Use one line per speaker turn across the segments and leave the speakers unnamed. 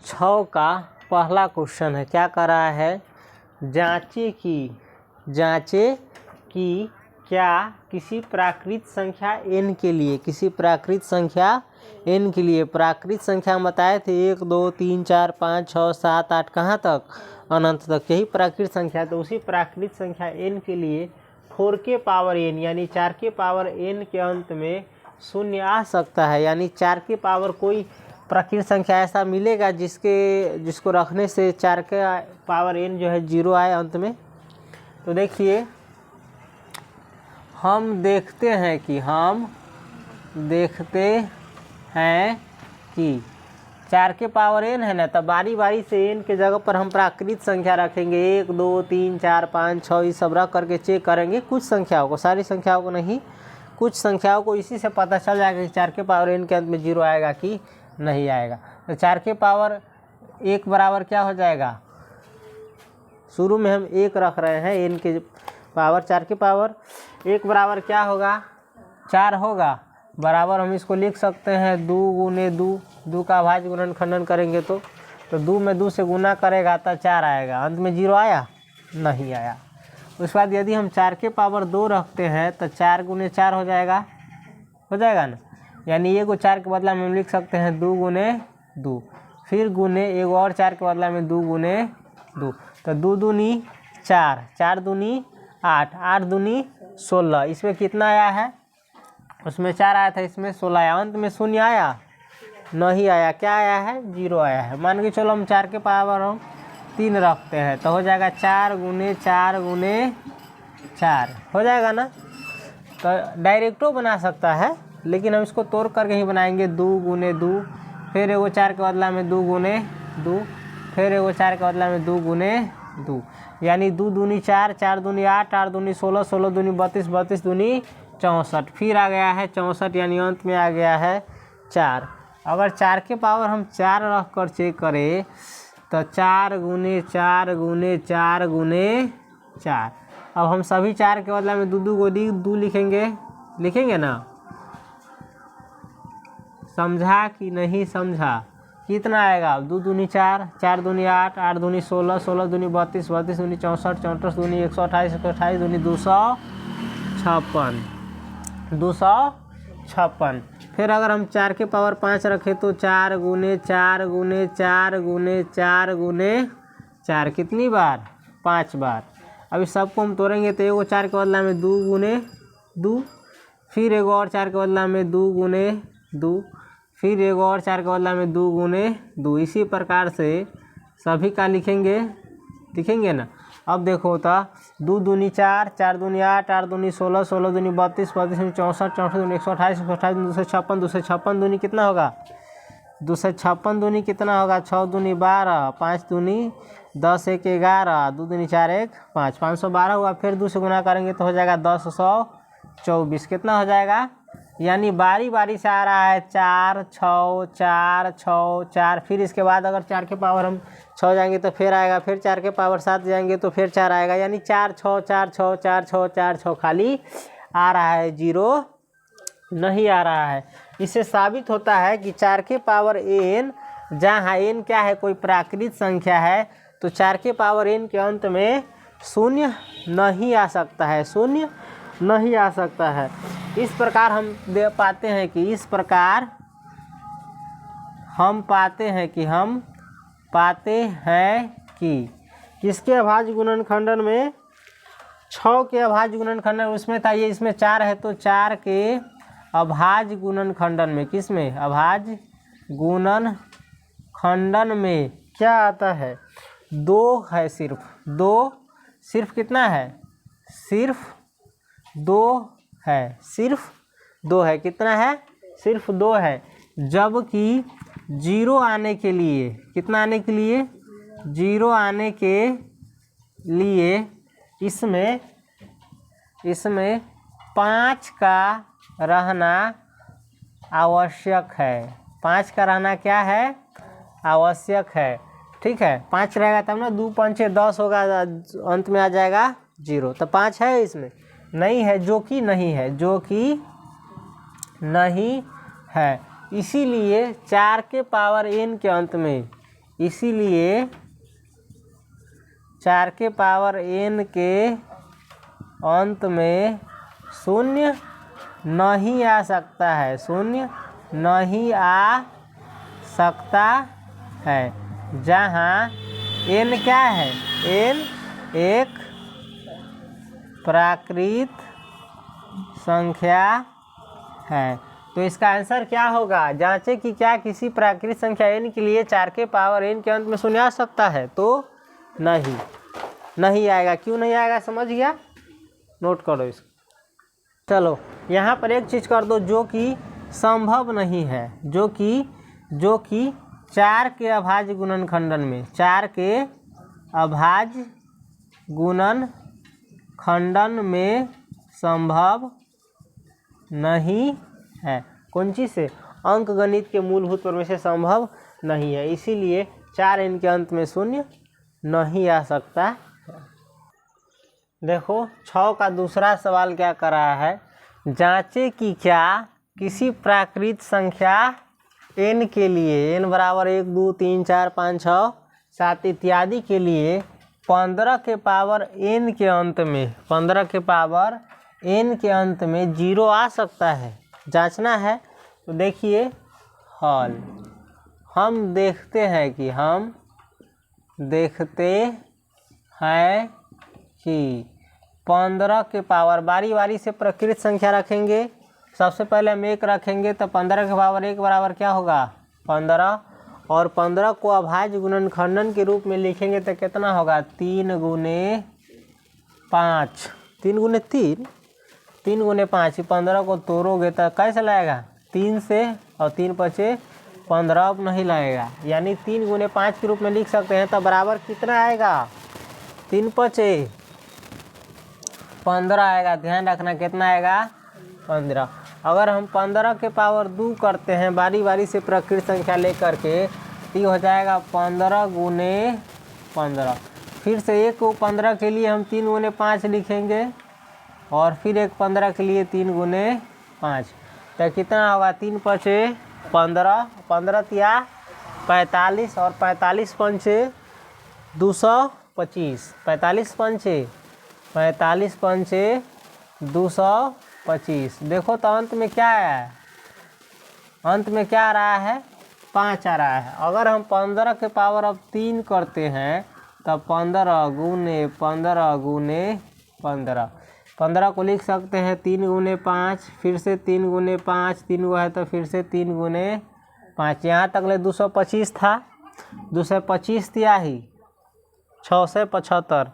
6 का पहला क्वेश्चन है। क्या कर रहा है? जांचे कि क्या किसी प्राकृत संख्या n के लिए, प्राकृत संख्या बताए थे 1 2 3 4 5 6 7 8 कहाँ तक? अनंत तक। यही प्राकृत संख्या है। तो उसी प्राकृत संख्या n के लिए 4 के पावर n यानी 4 के पावर n के अंत में शून्य आ सकता है। यानी 4 के पावर कोई प्राकृत संख्या ऐसा मिलेगा जिसको रखने से 4 के पावर n जो है 0 आए अंत में। तो देखिए, हम देखते हैं कि 4 के पावर n है ना, तो बारी बारी से n के जगह पर हम प्राकृत संख्या रखेंगे। 1 2 3 4 5 6 ये सब रख करके चेक करेंगे कुछ संख्याओं को, सारी संख्याओं को नहीं, कुछ संख्याओं को। इसी से पता चल जाएगा कि 4 के पावर n के अंत में 0 आएगा कि नहीं आएगा। तो 4 के पावर 1 बराबर क्या हो जाएगा? शुरू में हम 1 रख रहे हैं, n के पावर 4 के पावर 1 बराबर क्या होगा? 4 होगा। बराबर हम इसको लिख सकते हैं 2 गुने 2 का भाज्य गुणनखंडन करेंगे तो 2 में 2 से गुना करेगा तो 4 आएगा। अंत में 0 आया? नहीं आया। उसके बाद यदि हम 4 के पावर 2 रखते हैं तो 4 गुने 4 हो जाएगा ना। यानी ये को 4 के बदला में हम लिख सकते हैं 2 गुने 2, फिर गुने एक और 4 के बदला में 2 गुने 2। तो 2 दूनी 4, 4 दूनी 8, 8 दूनी 16। इसमें कितना आया है? उसमें 4 आया था, इसमें 16 आया। अंत में शून्य आया? नहीं आया। क्या आया है? 0 आया है। मान के चलो हम 4 के पावर हम 3 रखते हैं तो हो जाएगा 4 गुने 4 गुने 4 हो जाएगा ना। तो डायरेक्टो बना सकता है, लेकिन हम इसको तोड़ करके ही बनाएंगे। 2 गुने 2, फिर एगो 4 के बदला में 2 गुने 2, फिर एगो 4 के बदला में 2 गुने 2। यानी 2 दूनी 4, 4 दूनी 8, 8 दूनी 16, 16 दूनी 32, 32 दूनी 64। फिर आ गया है 64, यानी अंत में आ गया है 4। अगर 4 के पावर हम 4 रख कर चेक करें तो 4 गुने 4 गुने 4 गुने 4। अब हम सभी 4 के बदला में 2 2 को 2 लिखेंगे ना। समझा कि नहीं समझा? कितना आएगा? 2 दूनी 4, 4 दूनी 8, 8 दूनी 16, 16 दूनी 32, 32 दूनी 64, 64 दूनी 128, 128 दूनी 256, 256। फिर अगर हम 4 के पावर 5 रखें तो 4 गुने 4 गुने 4 गुने 4 गुने 4 कितनी बार? 5 बार। अभी सबको हम तोड़ेंगे तो एगो 4 के बदला में 2 गुने 2, फिर एगो और 4 के बदला में 2 गुने 2, फिर एगो और 4 के बदला में 2 गुने 2। इसी प्रकार से सभी का लिखेंगे ना। अब देखो तो 2 दूनी 4, 4 दूनी 8, 8 दूनी 16, 16 दूनी 32, 32 दूनी 64, 64 दूनी 128, 128 दूनी 256, 256 दूनी कितना होगा? 256 दूनी कितना होगा? 6 दूनी 12, 5 दूनी 10, 1 11, 2 दूनी 4 1 5, 512 हुआ। फिर 2 से गुना करेंगे तो हो जाएगा 1024। कितना हो जाएगा? यानी बारी बारी से आ रहा है 4 6 4 6 4। फिर इसके बाद अगर 4 के पावर हम 6 जाएंगे तो फिर आएगा, फिर 4 के पावर 7 जाएंगे तो फिर 4 आएगा। यानी 4 6 4 6 4 6 4 6 खाली आ रहा है, 0 नहीं आ रहा है। इससे साबित होता है कि 4 के पावर n, जहाँ n क्या है? कोई प्राकृत संख्या है, तो 4 के पावर n के अंत में शून्य नहीं आ सकता है, शून्य नहीं आ सकता है। इस प्रकार हम पाते हैं कि किसके अभाज्य गुणनखंडन में? 6 के अभाज्य गुणनखंडन उसमें था, ये इसमें 4 है तो 4 के अभाज्य गुणनखंडन में, किसमें? अभाज्य गुणनखंडन में क्या आता है? 2 है, सिर्फ 2। सिर्फ कितना है? सिर्फ 2 है, सिर्फ 2 है। कितना है? सिर्फ 2 है। जबकि 0 आने के लिए, कितना आने के लिए? 0 आने के लिए इसमें 5 का रहना आवश्यक है। 5 का रहना क्या है? आवश्यक है। ठीक है, 5 रहेगा तब ना, 2 5 10 होगा, अंत में आ जाएगा 0। तो 5 है इसमें? नहीं है, जो कि नहीं है, इसीलिए 4 के पावर n के अंत में इसीलिए 4 के पावर n के अंत में शून्य नहीं आ सकता है, शून्य नहीं आ सकता है, जहाँ n क्या है, n एक प्राकृत संख्या है। तो इसका आंसर क्या होगा, जांचें कि क्या किसी प्राकृत संख्या n के लिए 4 के पावर n के अंत में शून्य आ सकता है, तो नहीं आएगा। क्यों नहीं आएगा समझ गया, नोट करो इसको। चलो यहाँ पर एक चीज़ कर दो, जो कि संभव नहीं है, जो कि 4 के अभाज्य गुणनखंडन में, 4 के अभाज्य गुणनखंडन में संभव नहीं है। कौन चीज़ से, अंक गणित के मूलभूत प्रमेय से संभव नहीं है, इसीलिए 4n के अंत में शून्य नहीं आ सकता। देखो 6 का दूसरा सवाल क्या कर रहा है, जांचें कि क्या किसी प्राकृत संख्या n के लिए, n बराबर 1 2 3 4 5 6 7 इत्यादि के लिए 15 के पावर n के अंत में, 15 के पावर n के अंत में 0 आ सकता है, जांचना है। तो देखिए हल, हम देखते हैं कि 15 के पावर, बारी बारी से प्रकृत संख्या रखेंगे। सबसे पहले हम 1 रखेंगे, तो 15 के पावर 1 बराबर क्या होगा, 15, और 15 को अभाज्य गुणनखंडन के रूप में लिखेंगे तो कितना होगा, 3 गुने 5, 3 गुने 3, 3 गुने 5। 15 को तोड़ोगे तो कैसे लगेगा, 3 से, और 3 बचे 15, अब नहीं लगेगा, यानी 3 गुने 5 के रूप में लिख सकते हैं। तो बराबर कितना आएगा, 3 बचे 15 आएगा, ध्यान रखना कितना आएगा, 15। अगर हम 15 के पावर 2 करते हैं बारी बारी से प्रकृत संख्या लेकर के, तो हो जाएगा 15 गुने 15। फिर से एक को 15 के लिए हम 3 गुने 5 लिखेंगे, और फिर एक 15 के लिए 3 गुने 5, तो कितना होगा, 3 बचे 15, 15 तिया 45, और 45 पंचे 225, 45 पंचे 225। देखो तो अंत में क्या है, अंत में क्या आ रहा है, 5 आ रहा है। अगर हम 15 के पावर अब 3 करते हैं, तब 15 गुने 15 गुने 15, 15 को लिख सकते हैं 3 गुने 5, फिर से 3 गुने 5, 3 गो है तो फिर से 3 गुने 5, यहाँ तक ले 225 था, 225 तिहाई 675,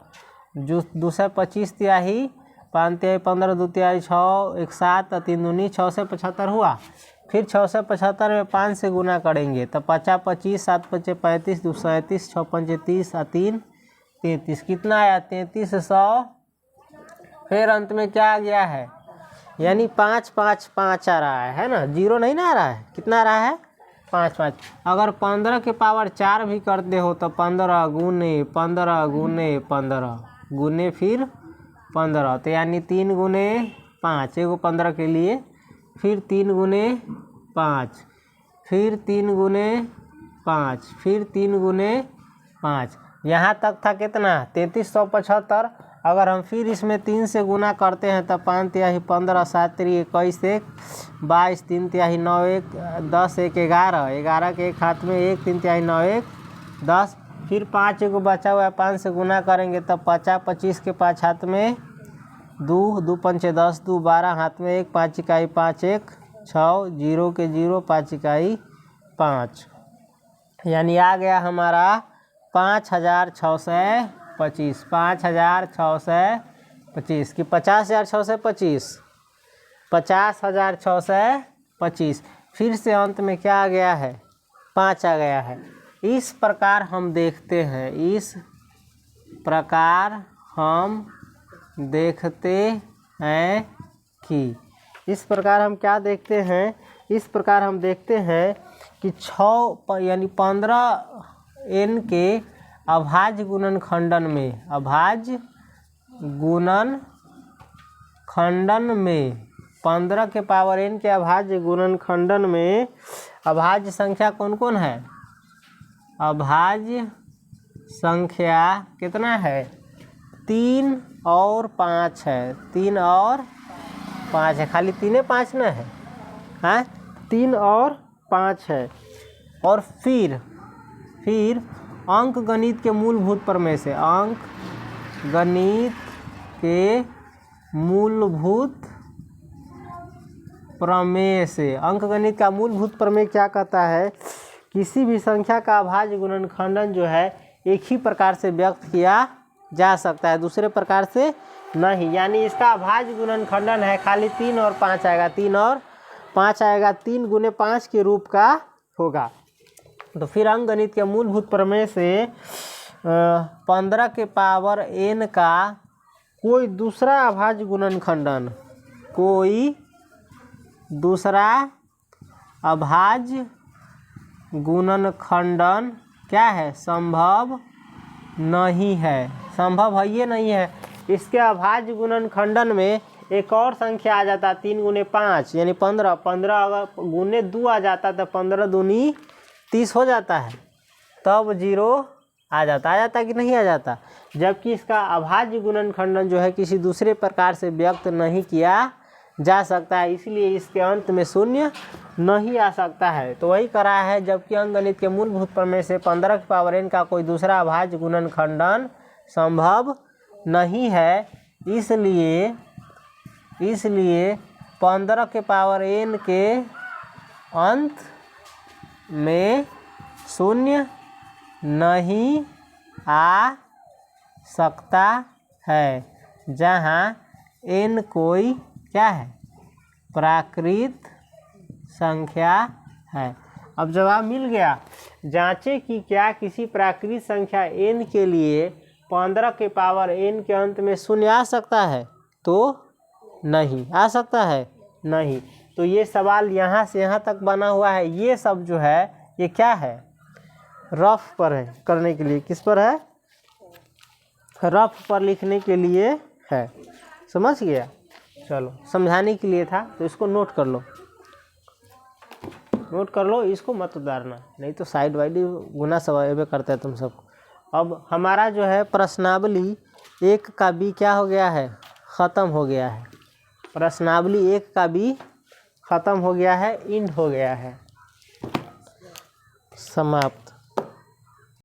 225 तिहाई 5 तिहाई 15, 2 तिहाई 6, 1 7, 3 दूनी 675 हुआ। फिर 675 में 5 से गुना करेंगे तो 50 25, 7 5 35, 2 37, 6 5 30, 3 33, कितना आया 3300। फिर अंत में क्या आ गया है, यानी 5 5 5 आ रहा है ना, 0 नहीं ना आ रहा है, कितना आ रहा है 5 5। अगर 15 के पावर 4 भी करते हो तो 15 गुने 15 गुने 15 गुने फिर 15, तो यानी 3 गुने 5, एगो 15 के लिए, फिर 3 गुने 5, फिर 3 गुने 5, फिर 3 गुने 5, यहाँ तक था कितना 3375। अगर हम फिर इसमें 3 से गुना करते हैं तो 5 तिहाई 15, 7 तिरी 21, 1 22, 3 तिहाई 9, 1 10, 1 11, 11 के एक हाथ में 1, 3 तिहाई 9 1 10, फिर 5 को बचा हुआ है 5 से गुना करेंगे तब 50 25 के 5 हाथ में 2 2 पंचे 10, 2 12 हाथ में 1, 5 इकाई 5 1 6, 0 के 0, 5 इकाई 5, यानी आ गया हमारा 5625, 5625 कि 50625, 50625। फिर से अंत में क्या आ गया है 5 आ गया है। इस प्रकार हम देखते हैं, इस प्रकार हम देखते हैं कि, इस प्रकार हम क्या देखते हैं, इस प्रकार हम देखते हैं कि 6 यानी 15n के अभाज्य गुणनखंडन में, अभाज्य गुणनखंडन में 15 के पावर n के अभाज्य गुणनखंडन में अभाज्य संख्या कौन कौन है, अभाज्य संख्या कितना है 3 और 5 है, 3 और 5 है, खाली 3 5 ना है, हाँ 3 और 5 है। और फिर अंक गणित के मूलभूत प्रमेय से, अंक गणित के मूलभूत प्रमेय से, अंक गणित का मूलभूत प्रमेय क्या कहता है, किसी भी संख्या का अभाज्य गुणनखंडन जो है एक ही प्रकार से व्यक्त किया जा सकता है, दूसरे प्रकार से नहीं। यानी इसका अभाज्य गुणनखंडन है, खाली 3 और 5 आएगा, 3 और 5 आएगा, 3 गुने 5 के रूप का होगा। तो फिर अंक गणित के मूलभूत प्रमेय से 15 के पावर n का कोई दूसरा अभाज्य गुणनखंडन, कोई दूसरा अभाज्य गुणनखंडन क्या है, संभव नहीं है, संभव है ये नहीं है। इसके अभाज्य गुणनखंडन में एक और संख्या आ जाता, 3 गुने 5 यानी 15, 15 अगर गुने 2 आ जाता तो 15 दूनी 30 हो जाता है, तब 0 आ जाता कि नहीं आ जाता। जबकि इसका अभाज्य गुणनखंडन जो है किसी दूसरे प्रकार से व्यक्त नहीं किया जा सकता है, इसलिए इसके अंत में शून्य नहीं आ सकता है। तो वही करा है, जबकि अंक गणित के मूलभूत प्रमेय से 15 के पावर n का कोई दूसरा अभाज्य गुणनखंडन संभव नहीं है, इसलिए 15 के पावर n के अंत में शून्य नहीं आ सकता है, जहाँ n कोई क्या है, प्राकृत संख्या है। अब जवाब मिल गया। जांचें कि क्या किसी प्राकृत संख्या n के लिए 15 के पावर n के अंत में शून्य आ सकता है, तो नहीं आ सकता है, नहीं। तो ये सवाल यहाँ से यहाँ तक बना हुआ है, ये सब जो है ये क्या है, रफ पर है, करने के लिए किस पर है, रफ पर लिखने के लिए है। समझ गया, चलो समझाने के लिए था, तो इसको नोट कर लो, नोट कर लो, इसको मत उतारना, नहीं तो साइड वाइड गुना सवाल करता है तुम सबको। अब हमारा जो है प्रश्नावली 1 का बी क्या हो गया है, ख़त्म हो गया है। प्रश्नावली 1 का बी ख़त्म हो गया है, इंड हो गया है, समाप्त।